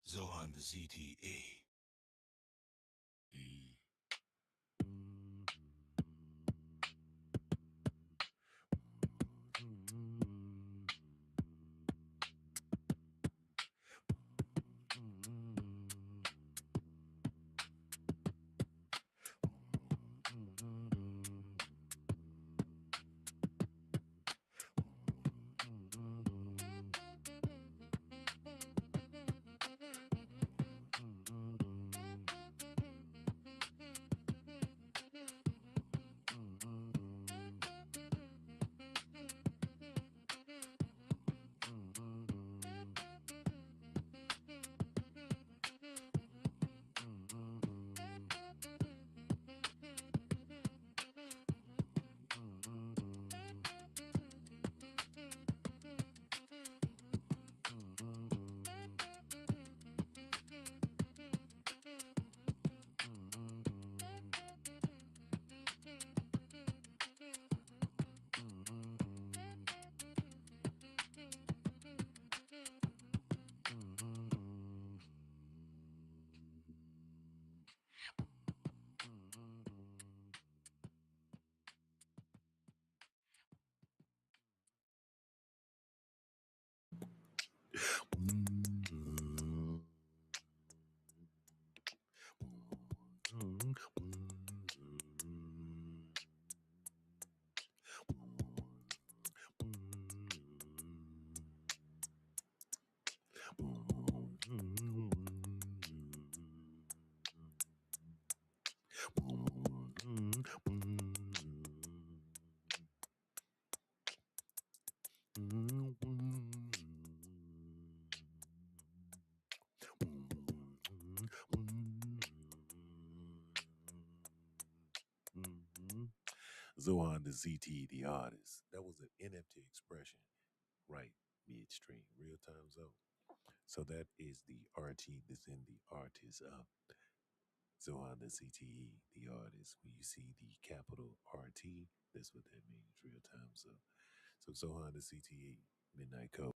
Zohund the ZTE. Zohund the ZT, the artist. That was an NFT expression, right? Midstream, real time zone. So that is the RT that's in the artist of Zohund the ZTE, the artist. When you see the capital RT, that's what that means, real time zone. So Zohund the ZTE, Midnight Code.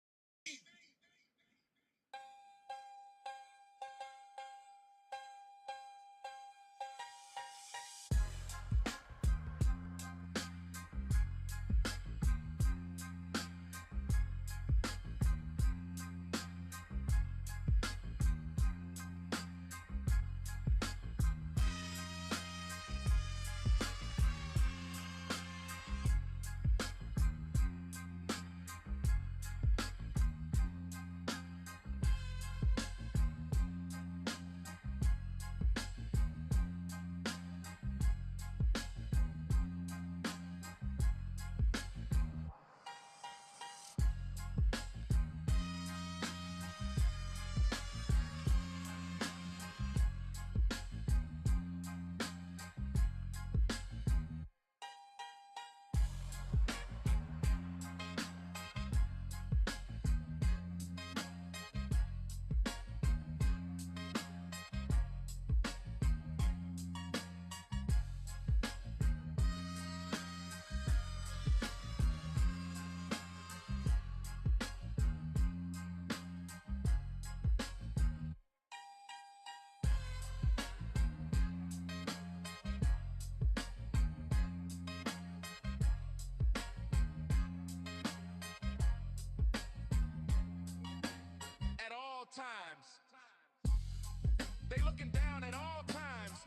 At all times, they looking down at all times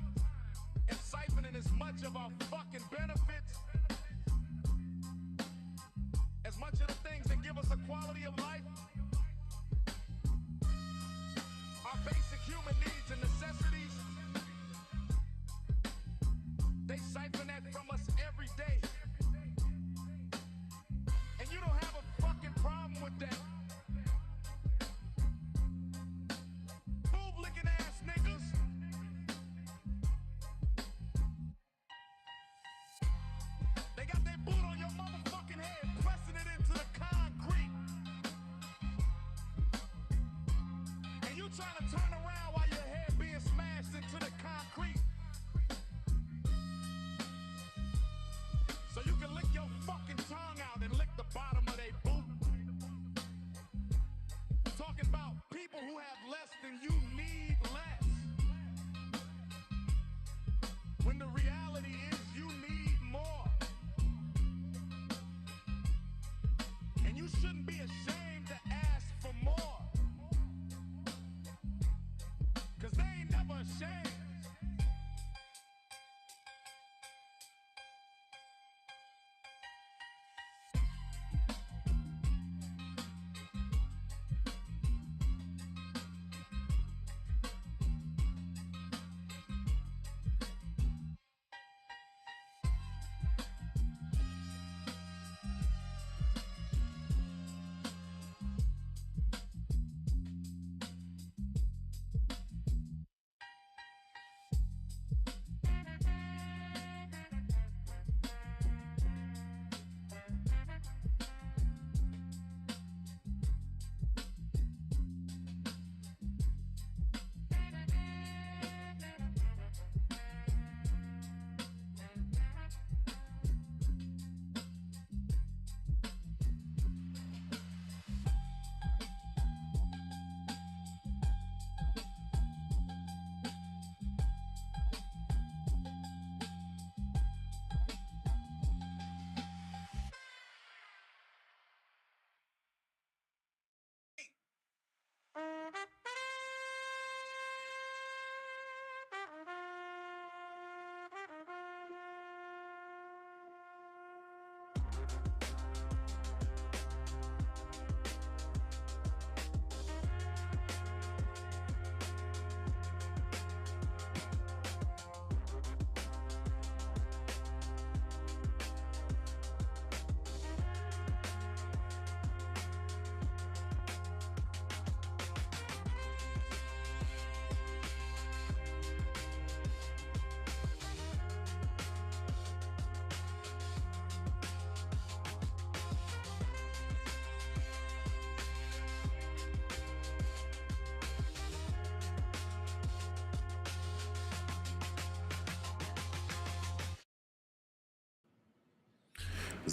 and siphoning as much of our fucking benefits, as much of the things that give us a quality of life, our basic human needs and necessities. They siphon that from us every day, and you don't have a fucking problem with that. Licking ass niggas. They got their boot on your motherfucking head, pressing it into the concrete.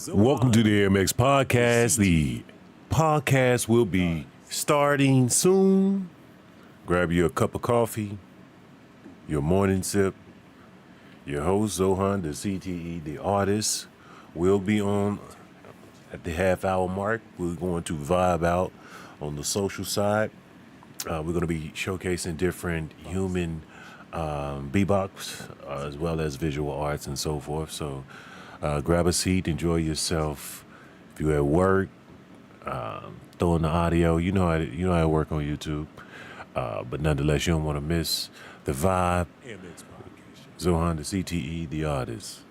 Welcome to the AMX podcast. The podcast will be starting soon. Grab you a cup of coffee, your morning sip. Your host, Zohund, the CTE, the artist, will be on at the half-hour mark. We're going to vibe out on the social side. We're going to be showcasing different human bebops as well as visual arts and so forth. So grab a seat, enjoy yourself. If you're at work, throw in the audio. You know how I work on YouTube. But nonetheless, you don't want to miss the vibe. Zohund, the CTE, the artist.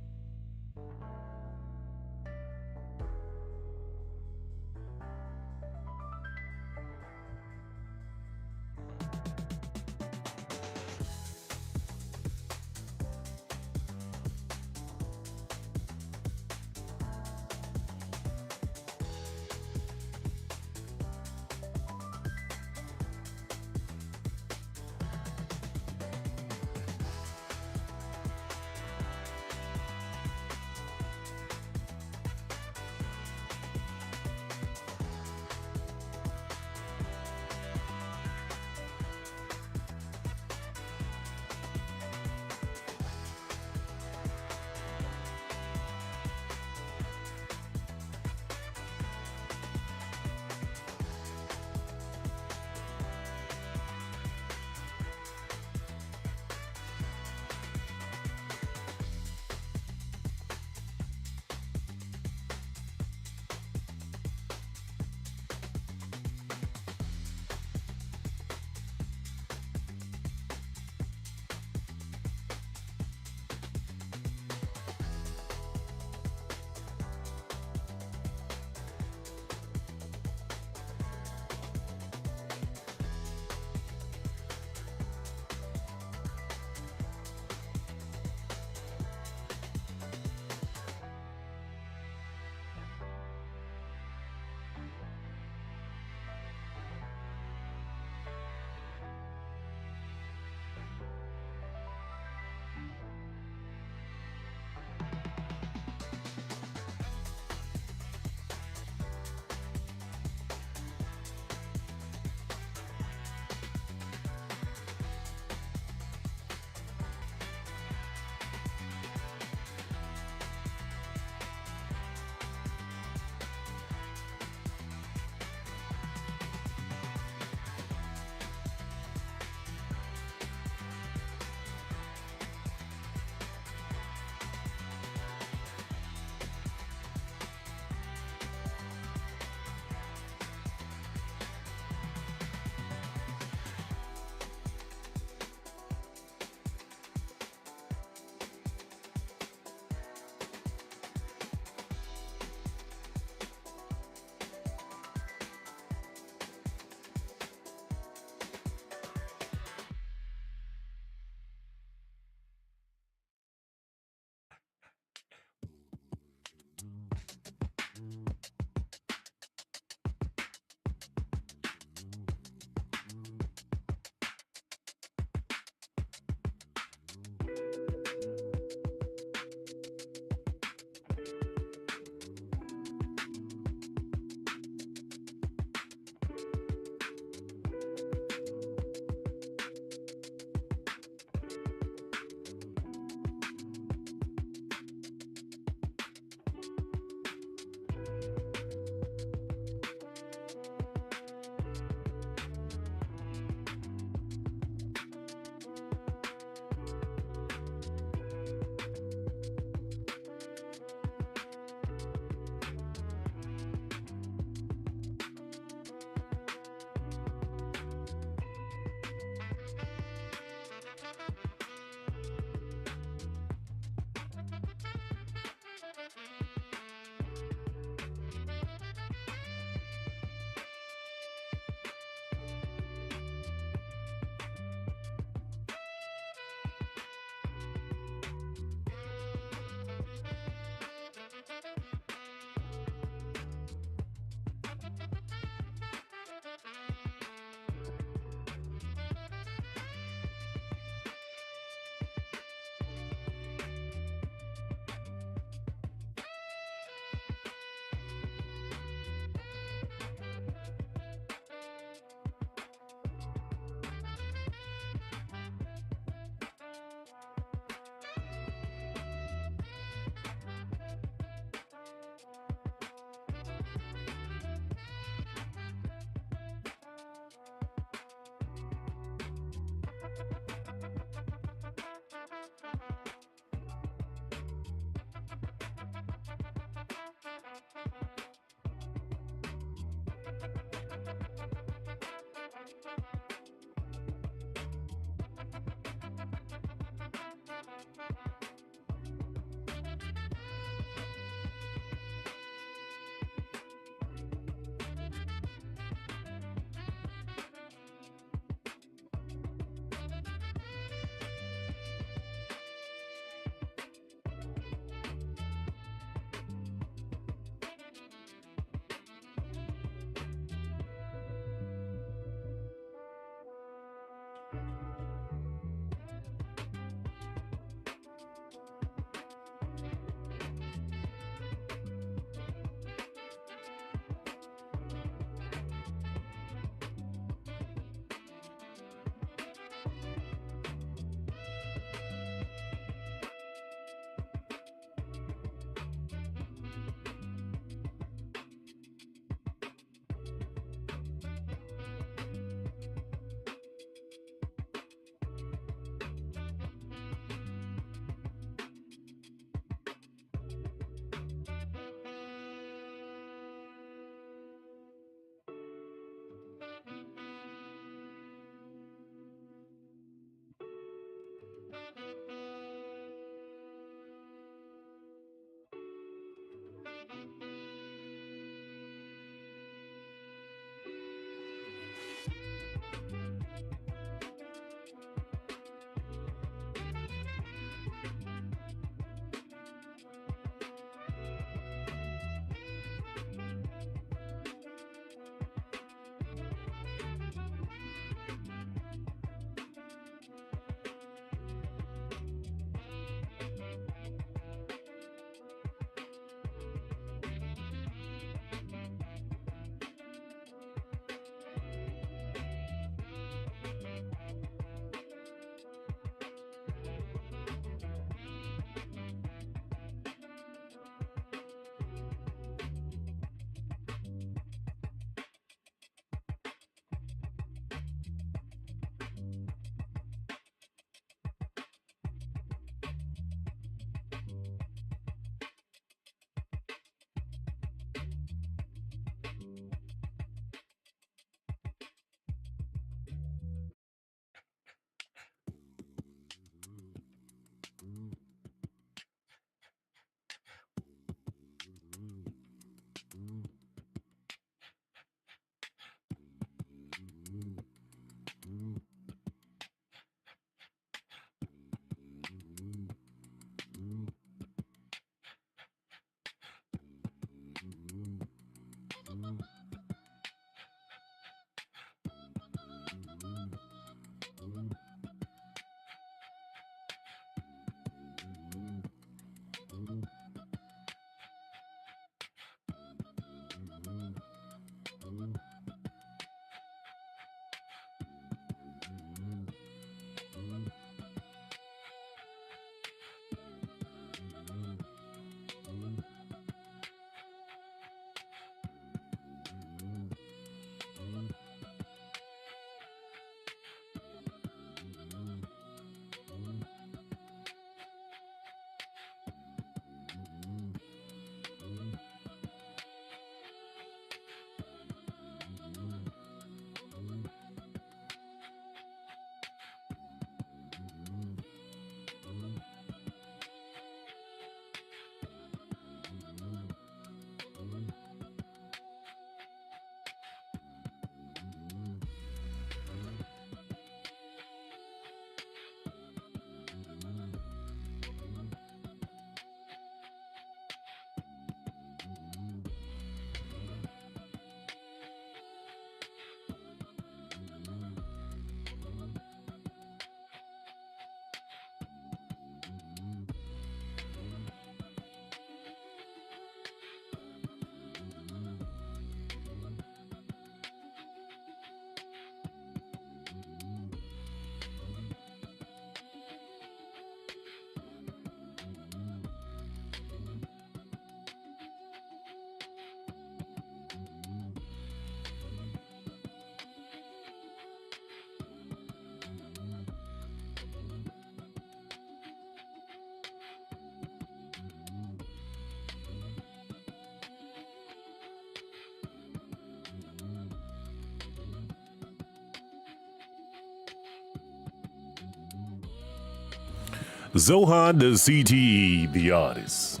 Zohund, the CTE, the artist.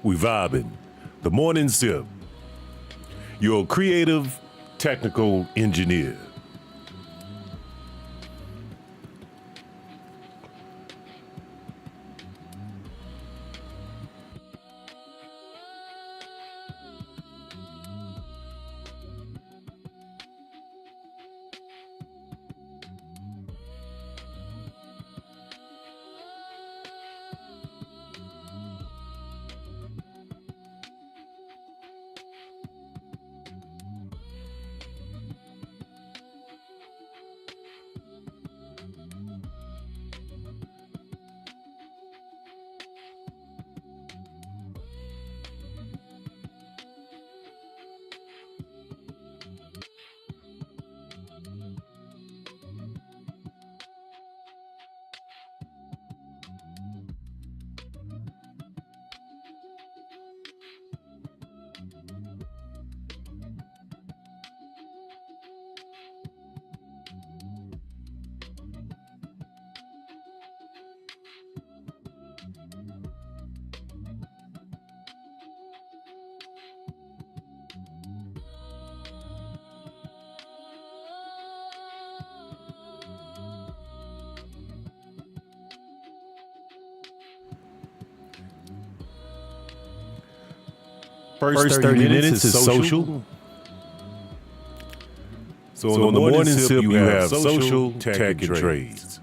We vibing. The morning sip. Your creative, technical engineer. First 30 minutes is social. So on the morning sip, you have social, tech, and trades.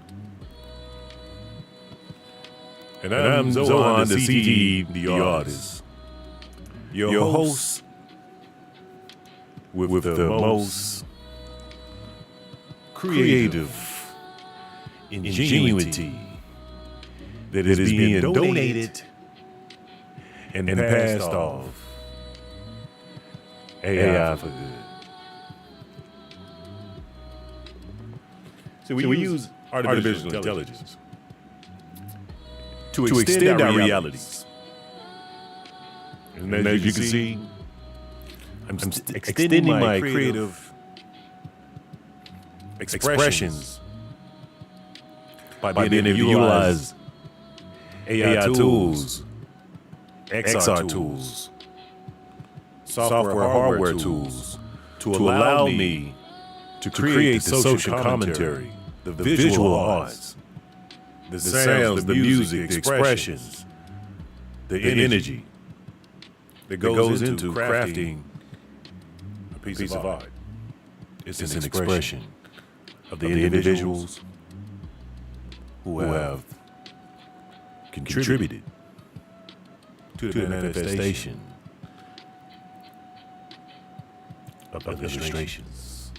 And I'm Zohund, the CTE, the artist. Your host with the most creative ingenuity that is being donated and passed off. AI for good. So we use artificial intelligence to extend our realities. And as you can see, I'm extending my creative expressions by being able to utilize AI tools, XR tools, software, hardware tools to allow me to create the social commentary, the visual arts, the sounds, the music, the expressions, the energy that goes into crafting a piece of art. It's an expression of the individuals who have contributed to the manifestation of illustrations.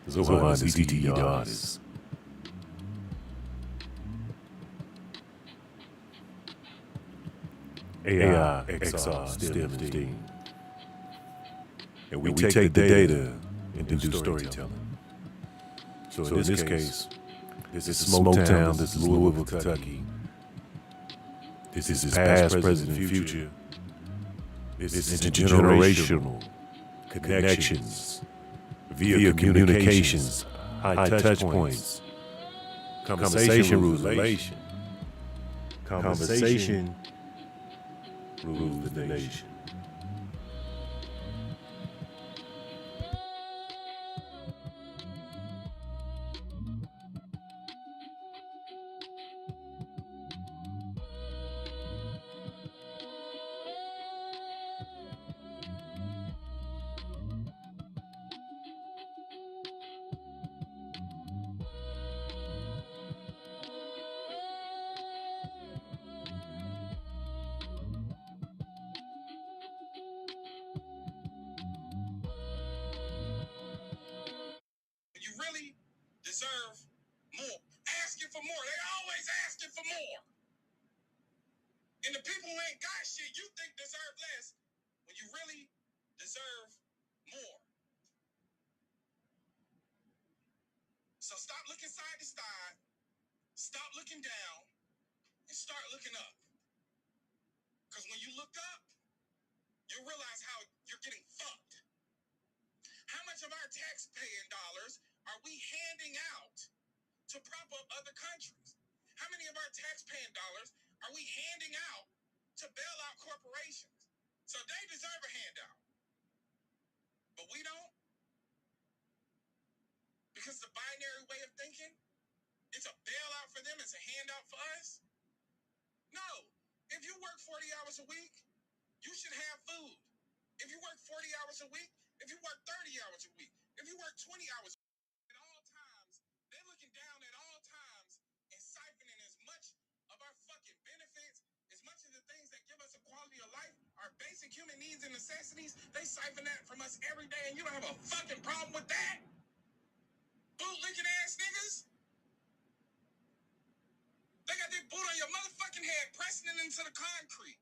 Zohund, the CTE, the artist. AI, XR, still and steam. And we take the data and do storytelling. So in this case, this is Smoketown, this is Louisville, Kentucky. This is past, present, and future. This is intergenerational connections via communications, high touch points, conversation rules relation. Conversation rules the nation. You really deserve more. Asking for more. They always asking for more. And the people who ain't got shit you think deserve less when you really deserve more. So stop looking side to side, stop looking down, and start looking up. Because when you look up, you realize how you're getting fucked. How much of our tax-paying dollars are we handing our tax-paying dollars are we handing out to bail out corporations? So they deserve a handout. But we don't? Because the binary way of thinking, it's a bailout for them, it's a handout for us? No. If you work 40 hours a week, you should have food. If you work 40 hours a week, if you work 30 hours a week, if you work 20 hours at all times, they're looking down at all times and siphoning as much of our fucking benefits, as much of the things that give us a quality of life, our basic human needs and necessities, they siphon that from us every day, and you don't have a fucking problem with that? Bootlicking ass niggas? They got their boot on your motherfucking head, pressing it into the concrete.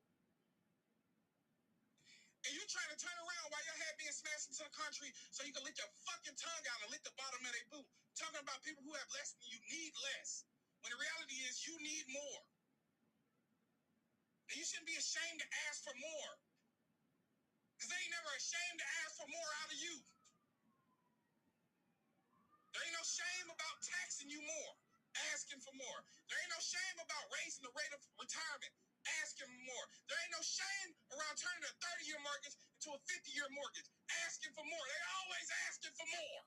And you trying to turn around while your head being smashed into the concrete so you can lick your fucking tongue out and lick the bottom of their boot. Talking about people who have less than you need less. When the reality is you need more. And you shouldn't be ashamed to ask for more. Because they ain't never ashamed to ask for more out of you. There ain't no shame about taxing you more, asking for more. There ain't no shame about raising the rate of retirement, asking for more. There ain't no shame around turning a 30-year mortgage into a 50-year mortgage, asking for more. They always asking for more.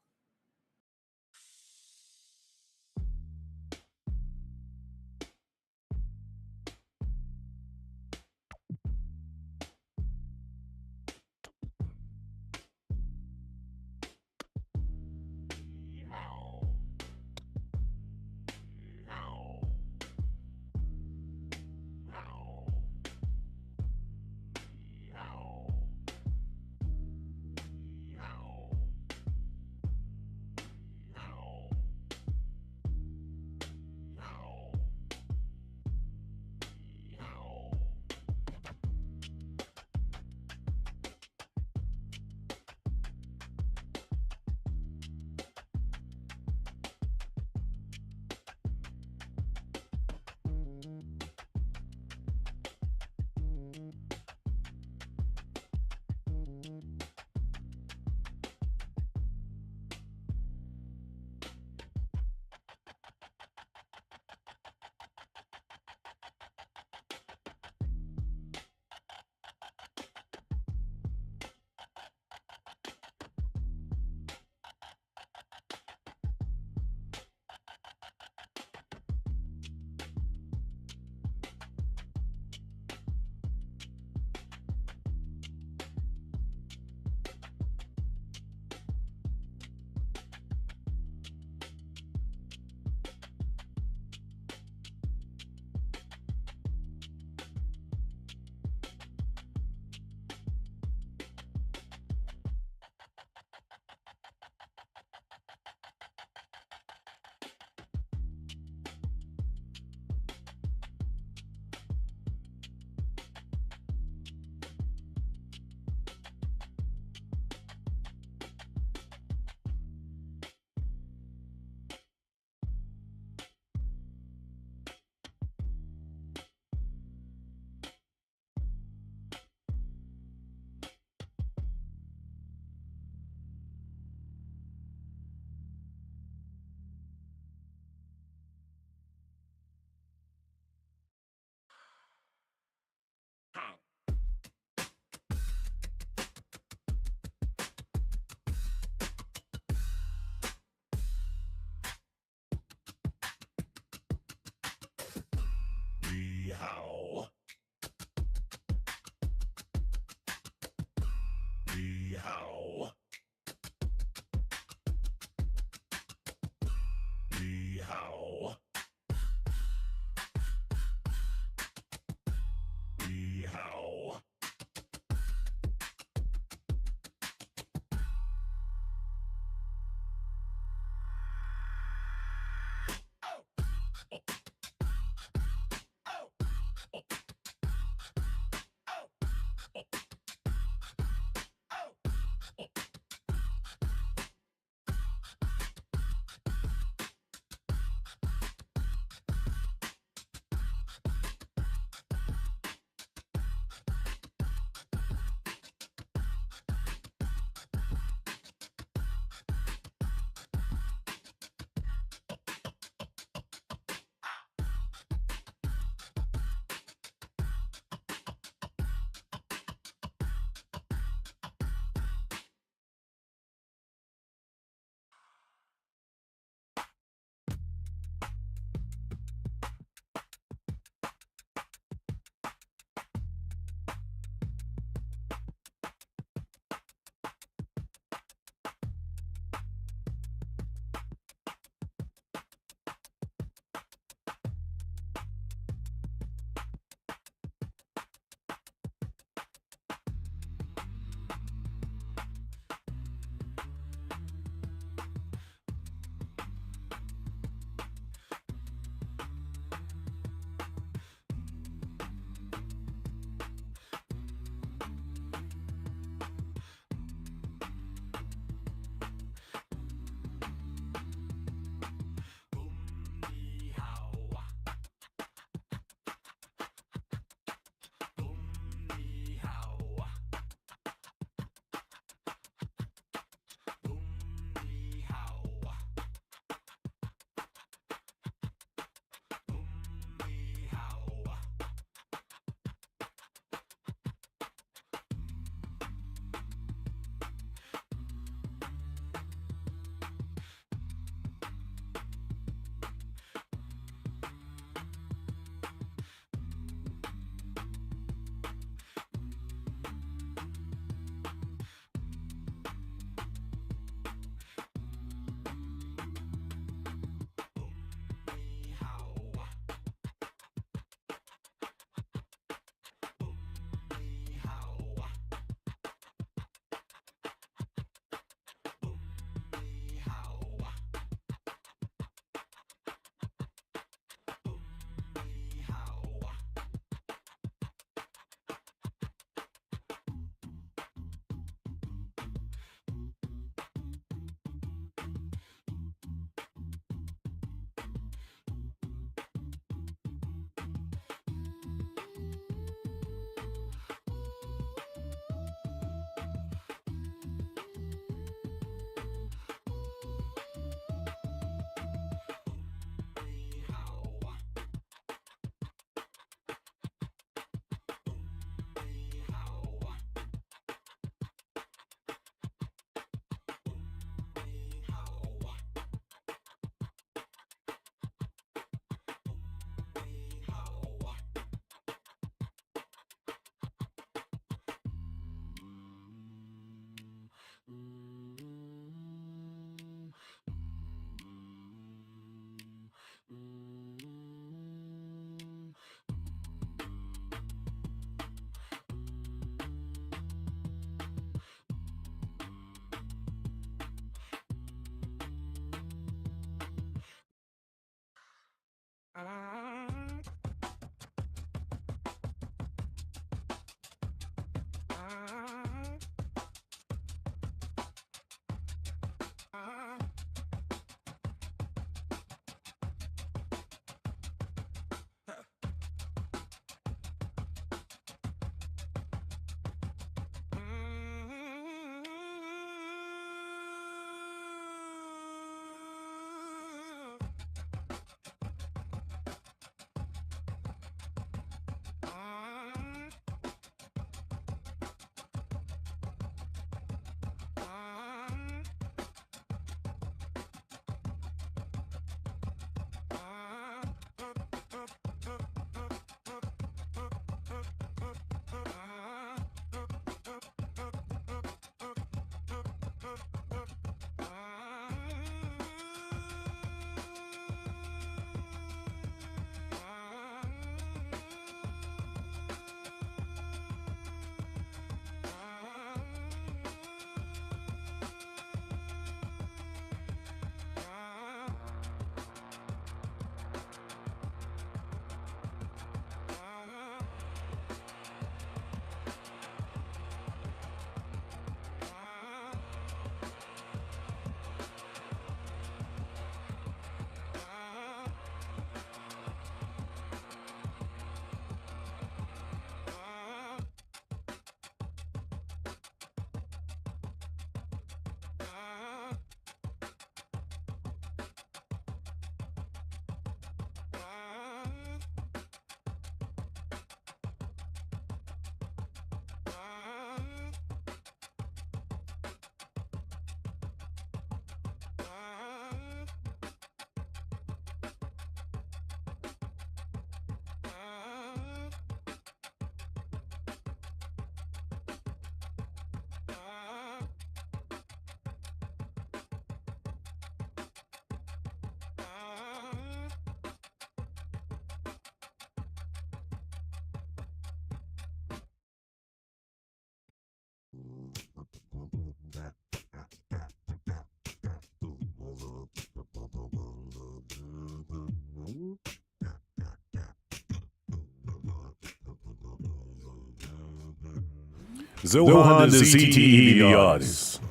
Zohund, the ZKODE, the artist.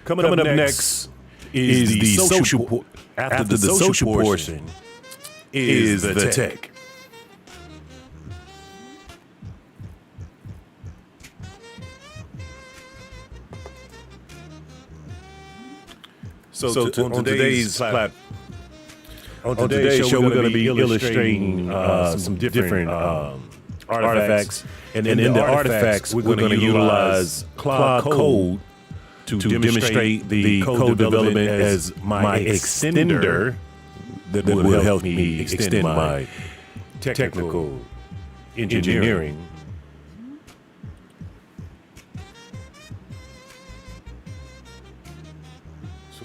Coming up next is the social. After the social portion is the tech. So on today's show, we're going to be illustrating some different artifacts. And in the artifacts, we're going to utilize ZKODE to demonstrate the code development as my extender that will help me extend my technical engineering.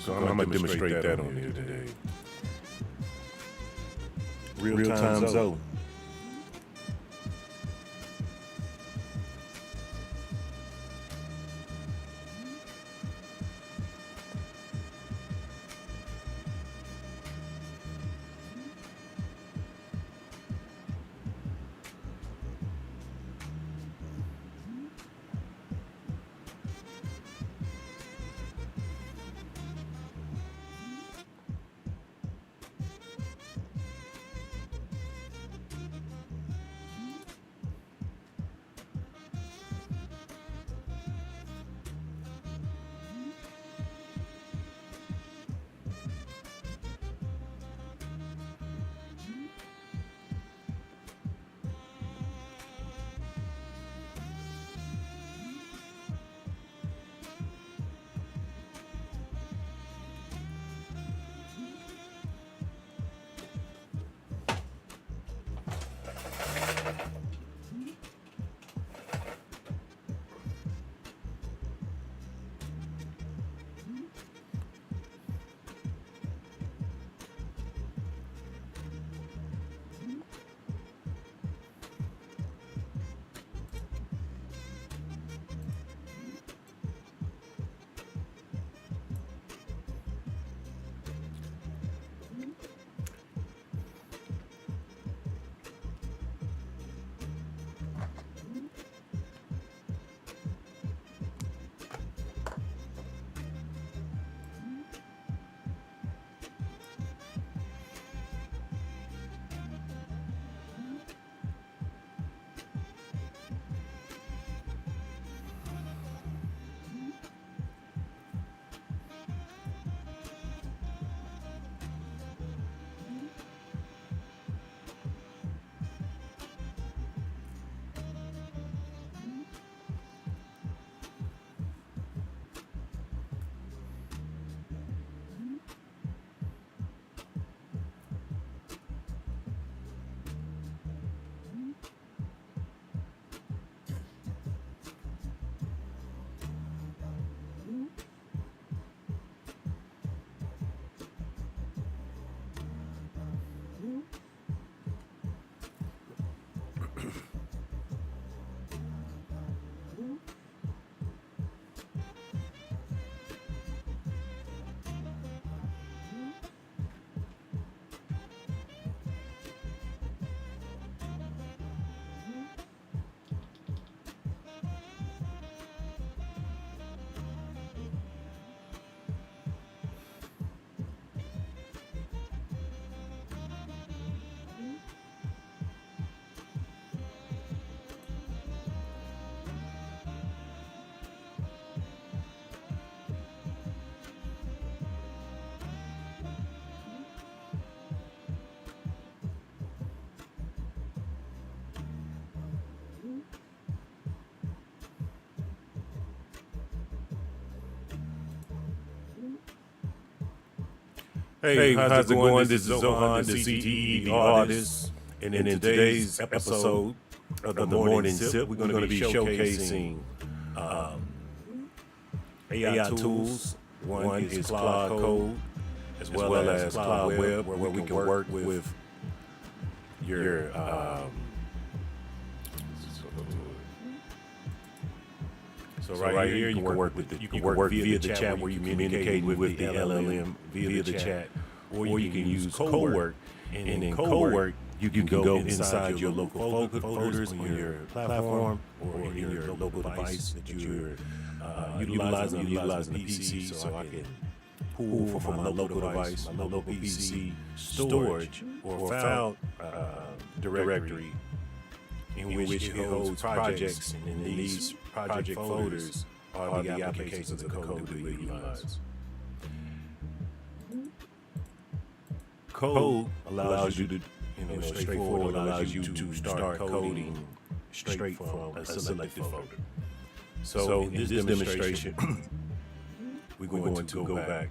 So I'm going to demonstrate that on here today. Real-time zone. Hey, how's it going? This is Zohund, the ZKODE artist. And in today's episode of the Morning Sip, we're going to be showcasing AI tools. One is ZKODE, as well as Cloud Web, where we can work with your So right here, you can work via the chat where you communicate with the LLM via the chat, or you can use CodeWork. And in CodeWork, You can go inside your local folders on your platform or in your local device that you're utilizing. I'm utilizing the PC, so I can pull from my local device, my local PC storage or file directory in which it holds projects, and in these project folders are the applications of the code that we utilize. Code allows you to, straightforward allows you to start coding straight from a selected folder. So in this demonstration, we're going to go back.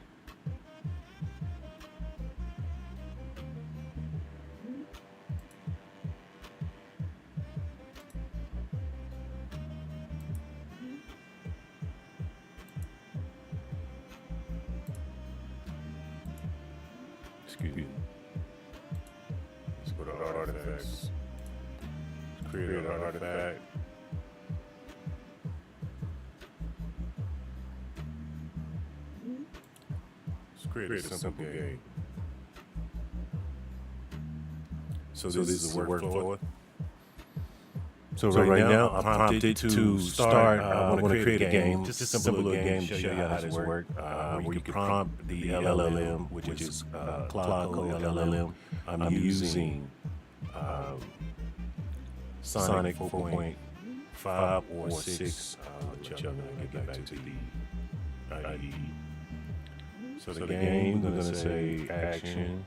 Excuse me. Let's go to artifacts. Let's create an artifact. Let's create a simple game. So this is a workflow. So right now, I'm prompted to start. I want to create a game, just a simple little game to show you how this works. Where you can prompt the LLM, which is Cloud Code LLM. I'm using Sonic 4.5 or 6, which I'm going to get back to the IDE. So the game, we're going to say action.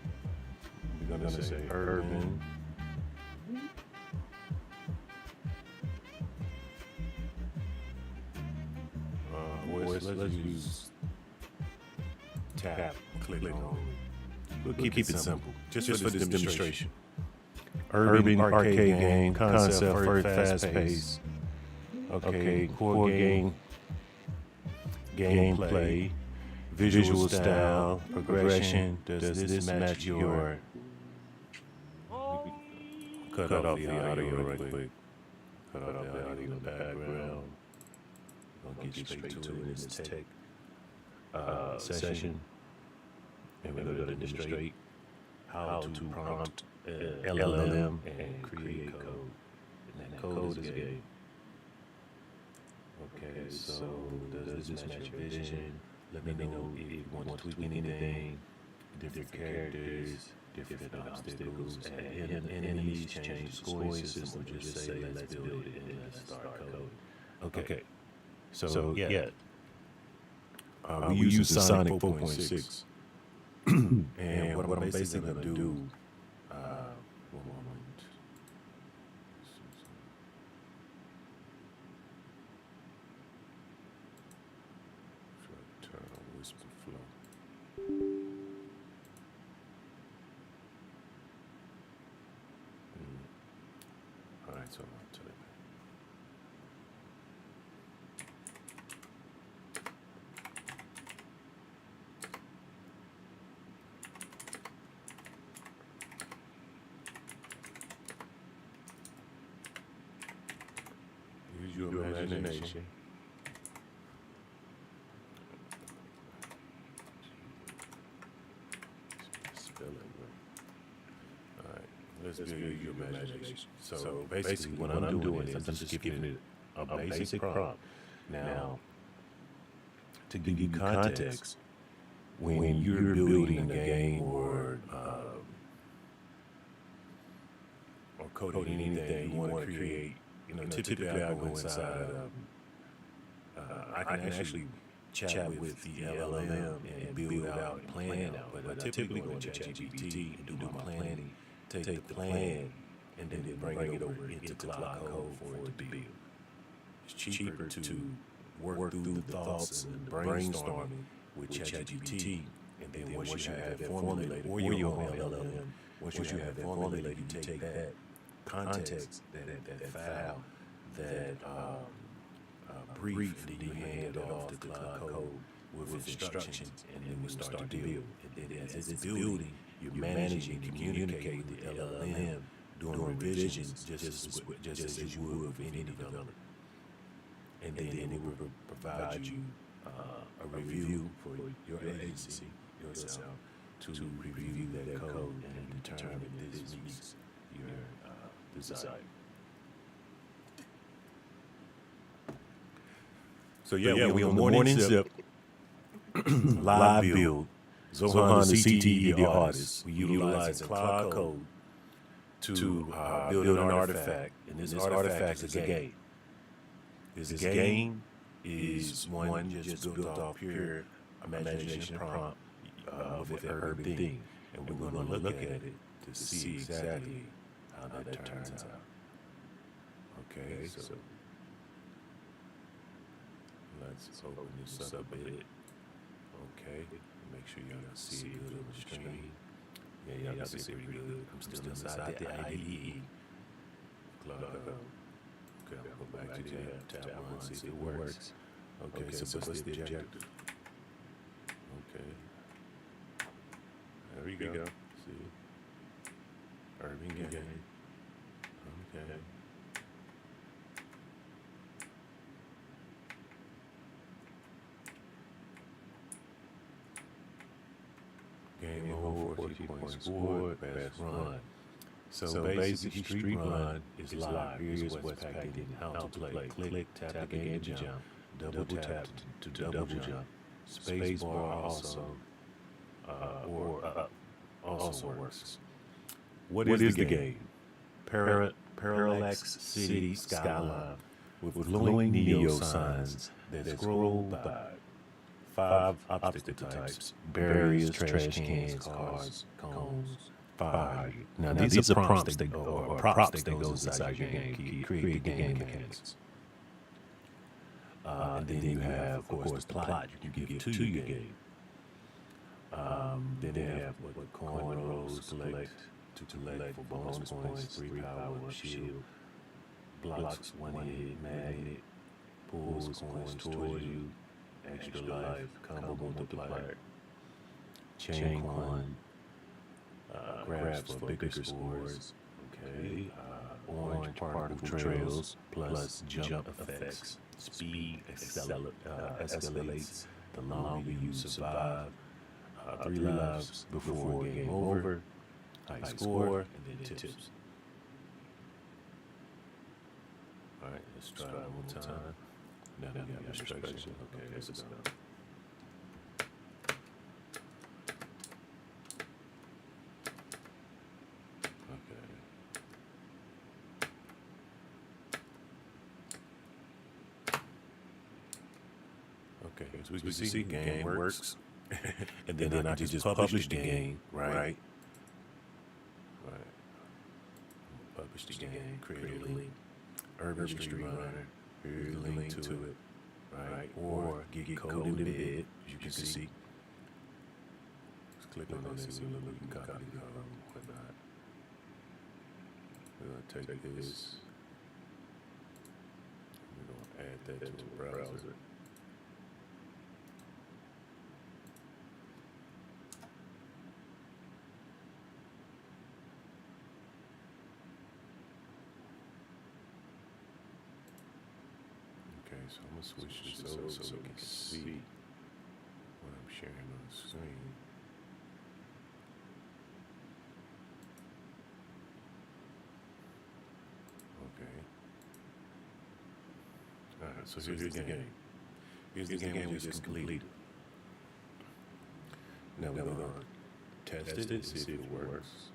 We're going to say urban. Let's use tap, click on. We'll keep it simple, just for this demonstration. Urban arcade game, concept, first, fast pace. Okay, core game, gameplay, visual style, progression. Does this match your? Cut off the audio right quick. Cut off the audio in the background. I'll get straight to it in this tech session, and we're going to demonstrate how to prompt LLM and create code. And that code is game. Okay, so does this match your vision? Let me know if you want to tweak anything, different characters, different obstacles, add enemies, change the scoring system, or just say let's build it and let's start coding. Okay. So yeah, we use the Sonic 4.6, and what I'm basically gonna do. One moment. Try to turn on whisper flow. All right, so I'll tell you. Use your imagination. Spell it right. All right, let's build your imagination. So basically, what I'm doing is I'm just giving it a basic prompt. Now, to give you context, when you're building a game or coding anything you want to create, typically I go inside. I can actually chat with the LLM and build out and plan out. But I typically go into ChatGPT and do my planning, take the plan, and then bring it over into Cloud Code for it to build. It's cheaper to work through the thoughts and brainstorming with ChatGPT, and then once you have that formulated, or your own LLM, once you have that formulated, you take that context, that file, that brief, and then you hand it off to Cloud Code with instructions, and then we start to build. And then as it's building, you're managing and communicating with the LLM, doing revisions just as you would with any developer. And then it will provide you a review for your agency, yourself, to review that code and determine if this meets desire. So yeah, we on the morning zip, live build, Zohund the ZKODE artist. We utilize cloud code to build an artifact, and this artifact is a game. This game is one just built off pure imagination prompt with an urban theme, and we're going to look at it to see exactly how that turns out. Okay, so let's open this up a bit. Okay, make sure y'all can see it good on the screen. Yeah, y'all can see it pretty good. I'm still inside the IDE. Cloud code. Okay, I'll go back to the tab 1, see if it works. Okay, so what's the objective? Okay. There we go. See? Urban game. Okay. Game over, 40 points scored, best run. So basically, street run is live. Here's what's packed in, how to play. Click, tap the game to jump. Double tap to double jump. Space bar also, also works. What is the game? Parallax city skyline with glowing neo signs that scroll by. 5 obstacle types: barriers, trash cans, cars, cones, fire. Now these are prompts that goes inside your game to create the game mechanics. And then you have, of course, the plot you give to your game. Then they have what coin rolls collect for bonus points, 3 power, shield, blocks 1 hit, magnet, pulls coins towards you, extra life, combo multiplier, chain coin, grabs for bigger scores, okay, orange particle trails plus jump effects, speed escalates the longer you survive, 3 lives before game over, high score, and then tips. Alright, let's try it one more time. Now we got instruction. Okay, let's go. Okay, so we can see game works. and then I can just publish the game, right? Publish the game, create a link. Urban Street Runner, here's the link to it, right? Or get code embed, as you can see. Just click on this and we can copy the code and whatnot. We're going to take this, we're going to add that to the browser. Okay, so I'm going to switch this over so we can see what I'm sharing on the screen. Okay. Alright, so here's the game. Here's the game we just completed. Now we're going to test it and see if it works.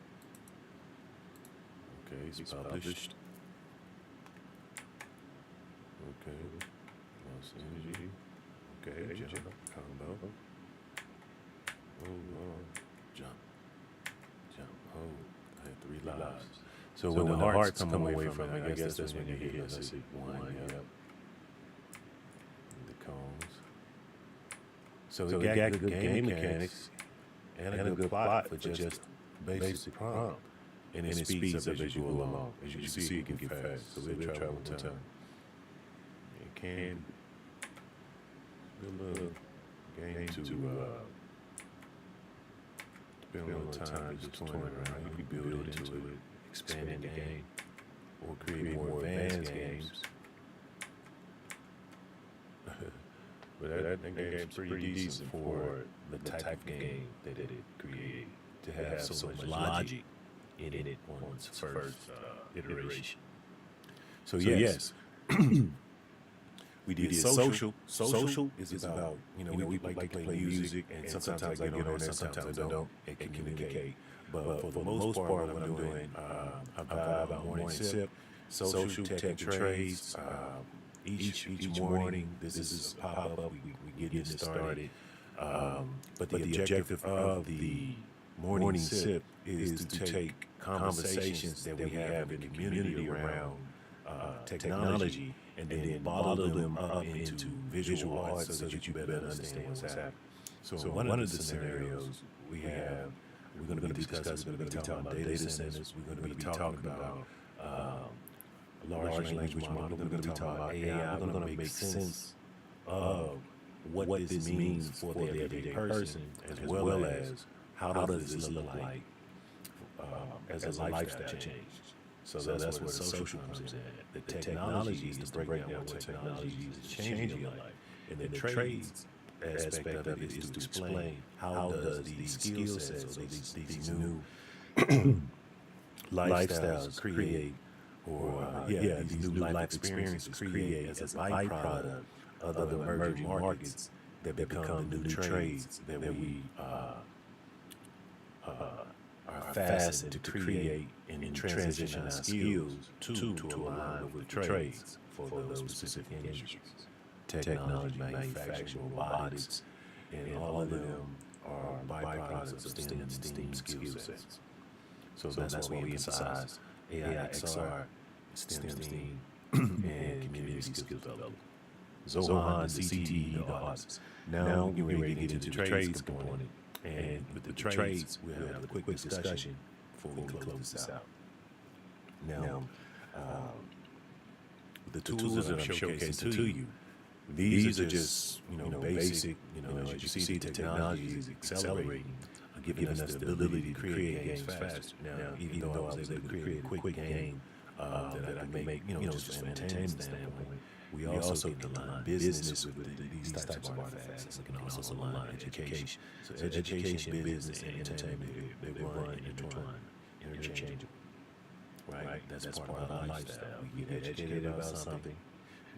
Okay, it's published. Okay, lost energy. Okay, jump, combo. Jump, hold. I had 3 lives. So when the hearts come away from it, I guess that's when you hit, let's see, 1, yep. The cones. So it got good game mechanics and a good plot for just basic prompt. And it speeds up as you go along. As you can see, it can get fast. So we'll try one time. It can be a little game to spend a little time just toying around. You can build into it, expand the game, or create more advanced games. But that game's pretty decent for the type of game that it created. To have so much logic in it on its first iteration. So yes, we did social. Social is about, we like to play music, and sometimes I get on there, sometimes I don't, and communicate. But for the most part, what I'm doing, I vibe about morning sip, social tech and trades. Each morning, this is a pop up. We get it started. But the objective of the morning sip is to take conversations that we have in the community around technology, and then bottle them up into visual arts so that you better understand what's happening. So one of the scenarios we're going to be discussing, we're going to be talking about data centers, we're going to be talking about large language model, we're going to be talking about AI, we're going to make sense of what this means for the everyday person, as well as how does this look like as a lifestyle change. So that's where the social comes in. The technology is to break down what technology is changing your life. And the trades aspect of it is to explain how does these skill sets, or these new lifestyles create, or these new life experiences create as a byproduct of the emerging markets that become the new trades that we are fastened to create and transition our skills to align with the trades for those specific industries. Technology, manufacturing, robotics, and all of them are byproducts of STEM skill sets. So that's why we emphasize AI, XR, STEM, and community skills development. Zohund, the CTE, the artists. Now we're ready to get into the trades component. And with the trades, we'll have a quick discussion before we close this out. Now, the tools that I'm showcasing to you, these are just, basic, as you see, the technology is accelerating, giving us the ability to create games faster. Now, even though I was able to create a quick game that I can make, just from an entertainment standpoint, we also can align business with these types of artifacts. We can also align education. So education, business, and entertainment, they run interchangeable. Right? That's part of our lifestyle. We get educated about something,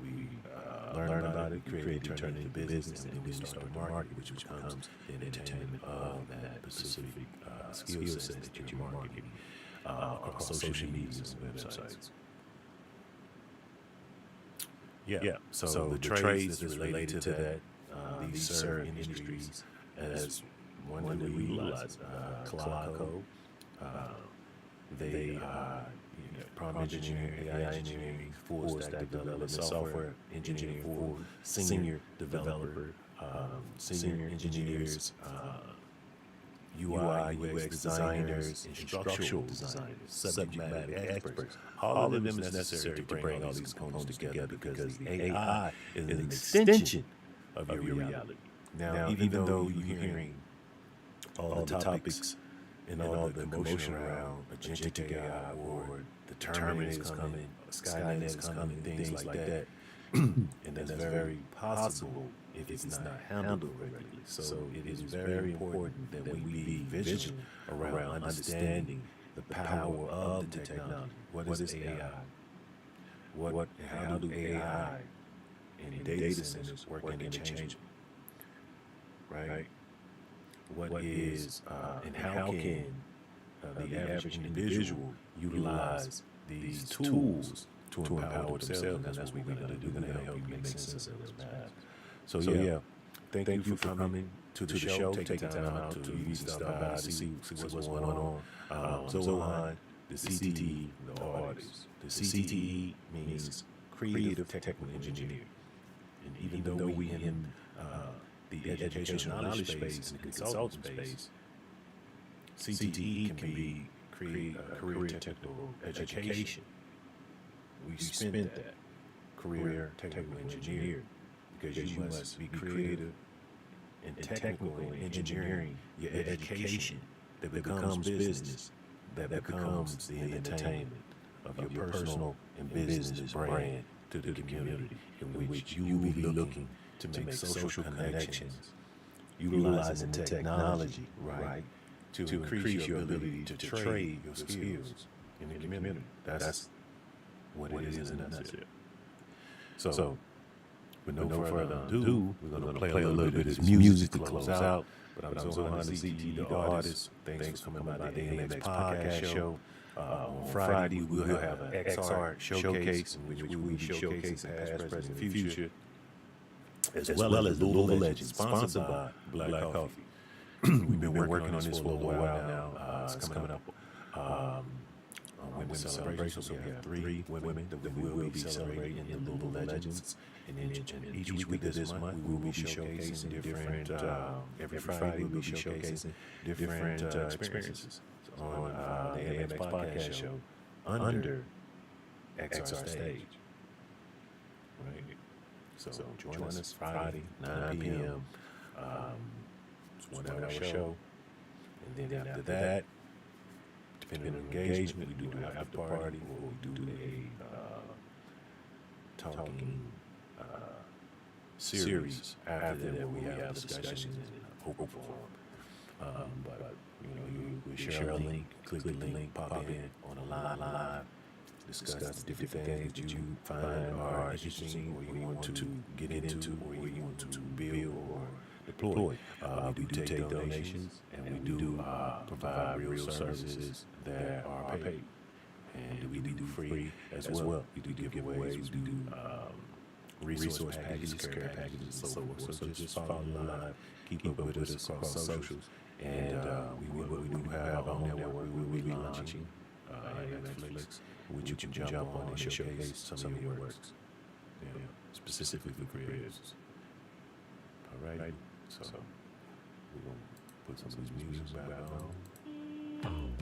we learn about it, create it, turn it into business, and then we start to market, which becomes the entertainment of that specific skill set that you're marketing across social media and websites. Yeah. So the trades that's related to that, these serve industries as one that we utilize. Cloud, they prompt engineering, AI engineering, full stack development, software engineering for senior developer, senior engineers, UI, UX designers, and structural designers, subject matter experts. All of them is necessary to bring all these components together, because the AI is an extension of your reality. Now, even though you're hearing all the topics and all the commotion around agentic AI, or the Terminator is coming, Skynet is coming, things like that, and that's very possible if it's not handled correctly. So it is very important that we be vigilant around understanding the power of the technology. What is AI? How do AI and data centers work interchangeably? Right? What is and how can the average individual utilize these tools to empower themselves? And that's what we're going to do. We're going to help you make sense of this matter. So yeah, thank you for coming to the show. Take time out to even stop by to see what's going on. Zohund, the CTE, the artist. The CTE means creative technical engineer. And even though we in the educational knowledge space and the consultant space, CTE can be career technical education. We spent that career technical engineer, because you must be creative and technical in engineering your education that becomes business, that becomes the entertainment of your personal and business brand to the community, in which you will be looking to make social connections, utilizing the technology, right, to increase your ability to trade your skills in the community. That's what it is in a nutshell. So, with no further ado, we're going to play a little bit of this music to close out. But I'm Zohund, the ZKODE, the artist. Thanks for coming by the AMX podcast show. On Friday, we'll have an XR showcase in which we will be showcasing past, present, and future, as well as the Louisville Legend, sponsored by Black Coffee. We've been working on this for a little while now. It's coming up on Women's Celebration, so we have 3 women that we will be celebrating in the Louisville Legends. And then each week of this month, we will be showcasing different, every Friday, we'll be showcasing different experiences on the AMX podcast show under XR Stage. Right? So join us Friday, 9 p.m. It's a 1 hour show. And then after that, depending on engagement, we do an after party, or we do a talking series after that, where we have discussions in open forum. But we share a link, click the link, pop in on a live, discuss the different things that you find are interesting, or you want to get into, or you want to build or deploy. We do take donations, and we do provide real services that are paid. And we do free as well. We do giveaways, we do resource packages, care packages, and so forth. So just follow the line, keep up with us across socials. And we do have our own network. We will be launching Netflix, which you can jump on and showcase some of your works, specifically for creators. All right, so we're going to put some of these music back on.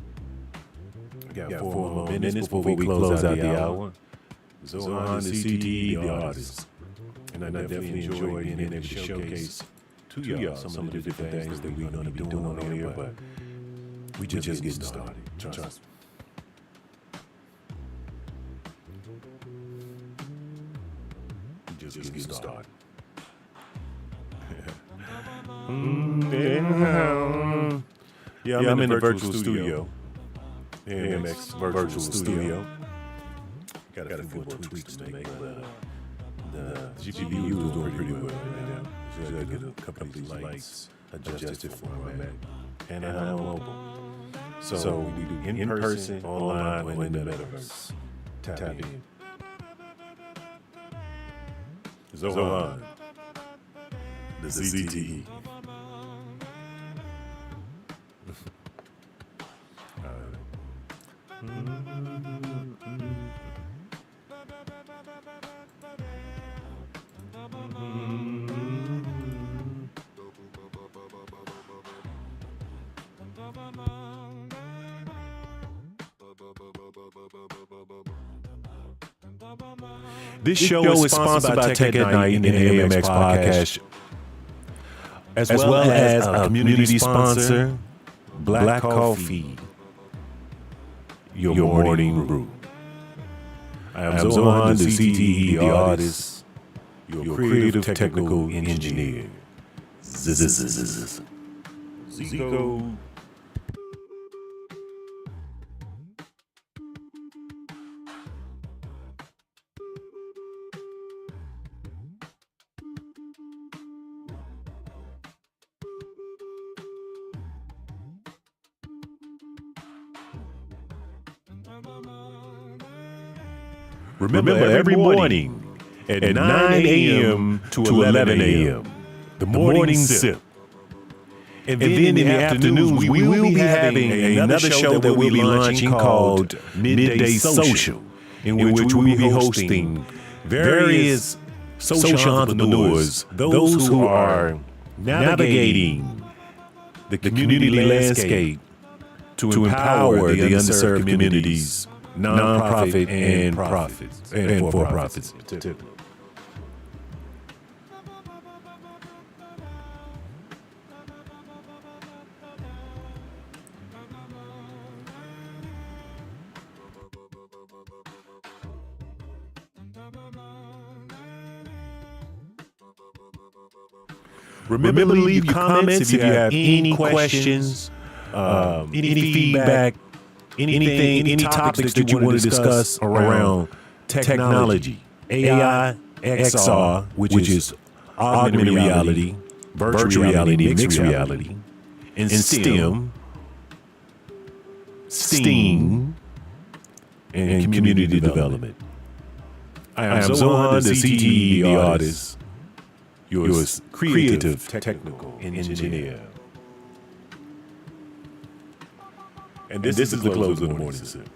We got 4 more minutes before we close out the hour. Zohund, the ZKODE, the artist. And I definitely enjoy being able to showcase to y'all some of the different things that we're going to be doing on here, but we just getting started. Trust me. We just getting started. Yeah, I'm in the virtual studio. AMX virtual studio. Got a few more tweaks to make, but the GPU is doing pretty well right now. So I get a couple of these lights adjusted for my Mac, and I'm mobile. So we do in person, online, or in the metaverse. Tap in. Zohund, the ZTE. This show is sponsored by Tech at Night and the AMX podcast, as well as a community sponsor, Black Coffee, your morning brew. I am Zohund, the ZKODE, the artist, your creative technical engineer. ZKODE. Remember, every morning at 9 a.m. to 11 a.m., the morning sip. And then in the afternoons, we will be having another show that we'll be launching called Midday Social, in which we will be hosting various social entrepreneurs, those who are navigating the community landscape to empower the underserved communities, nonprofit and profits and for-profits. Remember to leave your comments if you have any questions Any feedback, anything, any topics that you want to discuss around technology, AI, XR, which is augmented reality, virtual reality, mixed reality, and STEM, STEAM, and community development. I am Zohund, the ZKODE, the artist, your creative technical engineer. And this is the close of the morning sip.